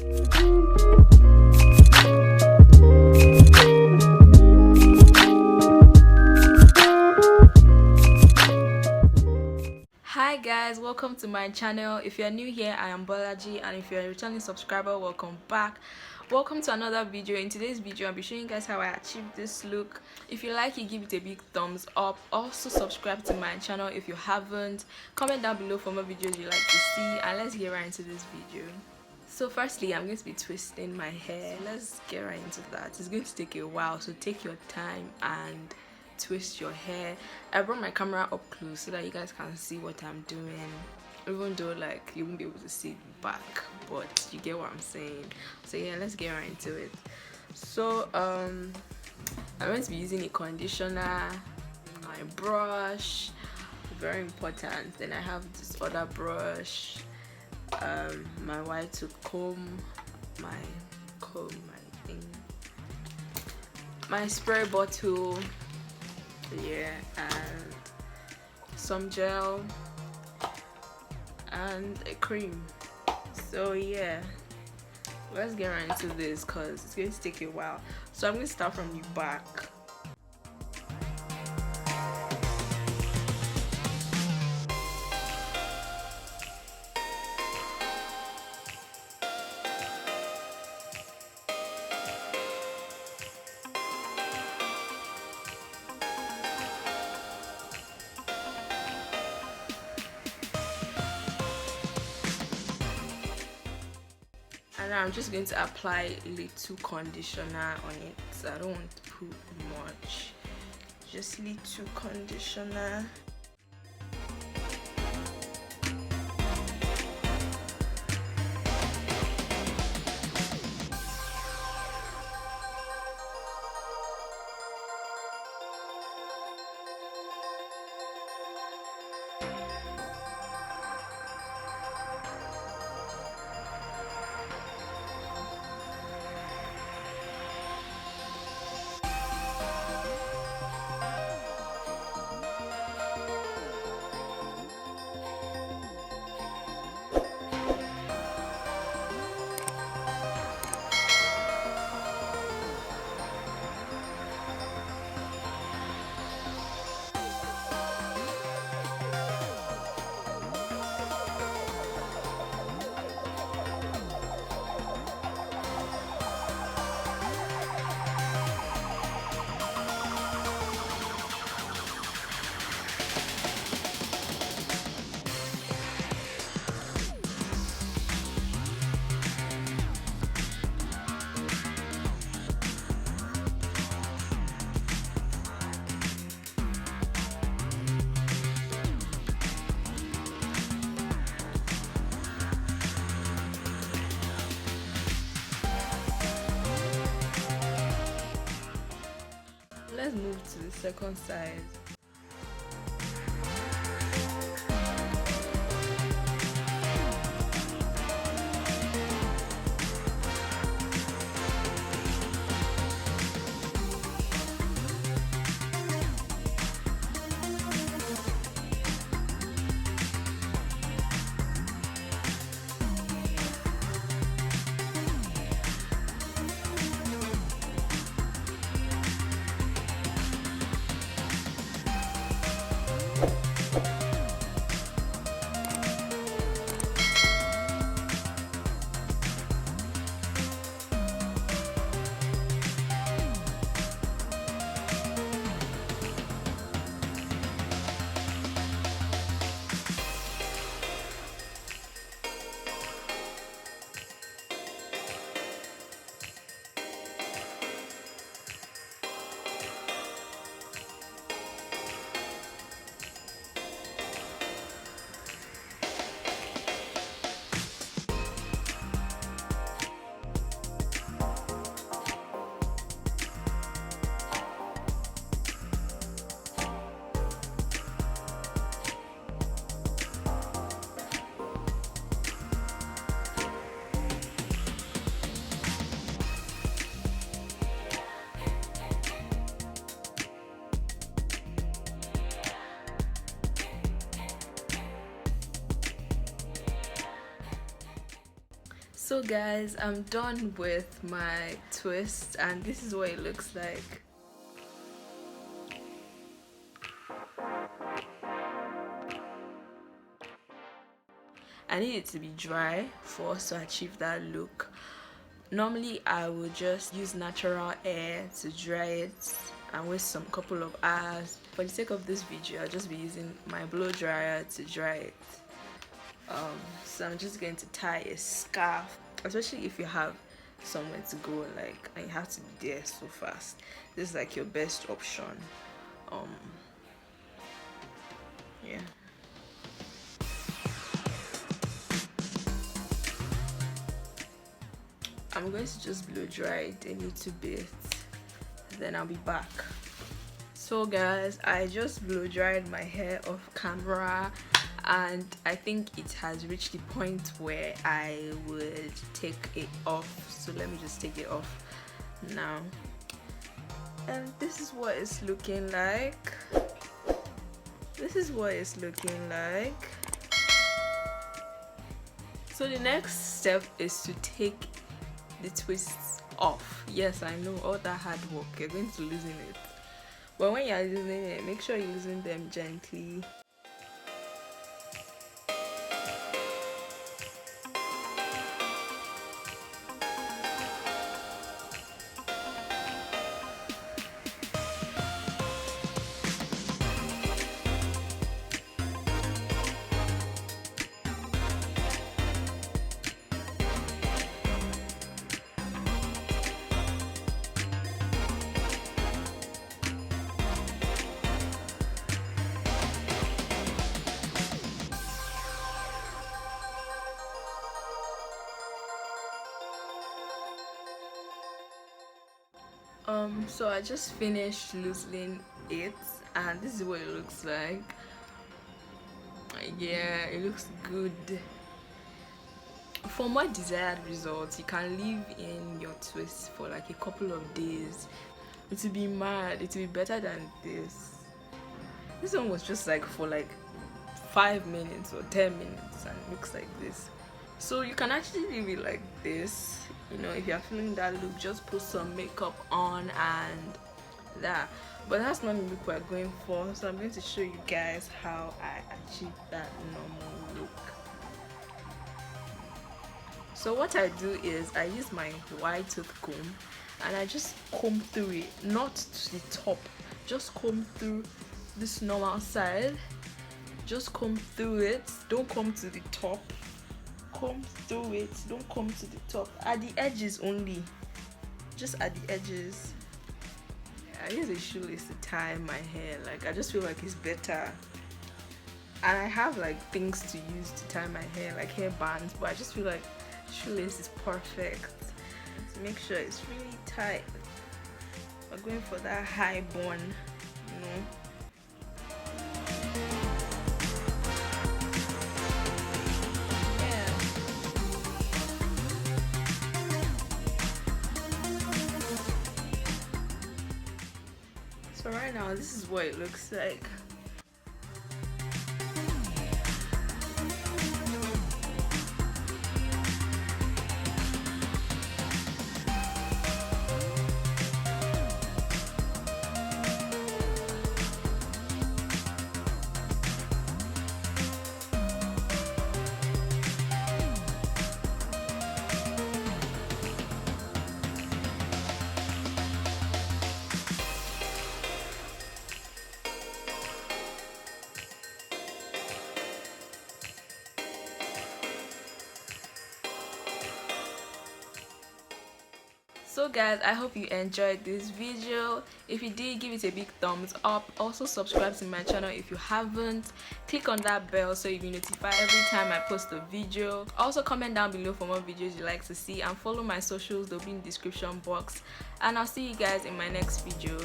Hi guys, welcome to my channel. If you're new here, I am Bolaji, and if you're a returning subscriber, welcome back. Welcome to another video. In today's video, I'll be showing you guys how I achieved this look. If you like it, give it a big thumbs up. Also subscribe to my channel if you haven't. Comment down below for more videos you like to see, and let's get right into this video. So firstly, I'm going to be twisting my hair. Let's get right into that. It's going to take a while, so take your time and twist your hair. I brought my camera up close so that you guys can see what I'm doing, even though like you won't be able to see it back, but you get what I'm saying. So yeah, let's get right into it. So I'm going to be using a conditioner, my brush, very important. Then I have this other brush, my white to comb, my thing, my spray bottle, yeah, and some gel and a cream. So yeah, let's get right into this because it's going to take a while. So I'm going to start from the back. And I'm just going to apply a little conditioner on it. So I don't want to put much, just little conditioner. Let's move to the second side. So guys, I'm done with my twist and this is what it looks like. I need it to be dry for us to achieve that look. Normally I would just use natural air to dry it and wait some couple of hours. For the sake of this video, I'll just be using my blow dryer to dry it. So I'm just going to tie a scarf, especially if you have somewhere to go, like, and you have to be there so fast. This is like your best option. Yeah. I'm going to just blow dry it a little bit, then I'll be back. So guys, I just blow dried my hair off camera and I think it has reached the point where I would take it off. So let me just take it off now. And this is what it's looking like. This is what it's looking like. So the next step is to take the twists off. Yes, I know, all that hard work, you're going to loosen it, but when you're loosening it, make sure you loosen them gently. So I just finished loosening it and this is what it looks like. Yeah, it looks good. For more desired results, you can leave in your twist for like a couple of days. It will be mad, it will be better than this. This one was just like for like 5 minutes or 10 minutes and it looks like this. So you can actually leave it like this. You know, if you're feeling that look, just put some makeup on and that. But that's not the look we're going for. So I'm going to show you guys how I achieve that normal look. So what I do is I use my wide tooth comb and I just comb through it, not to the top, just comb through this normal side. Just comb through it, don't comb to the top. Comb through it, don't comb to the top, at the edges only, just at the edges. I use a shoelace to tie my hair, like I just feel like it's better, and I have like things to use to tie my hair, like hair bands, but I just feel like shoelace is perfect to make sure it's really tight. We're going for that high bun, you know. So right now, this is what it looks like. So guys, I hope you enjoyed this video. If you did, give it a big thumbs up. Also subscribe to my channel if you haven't. Click on that bell so you'll be notified every time I post a video. Also comment down below for more videos you like to see and follow my socials, they'll be in the description box. And I'll see you guys in my next video.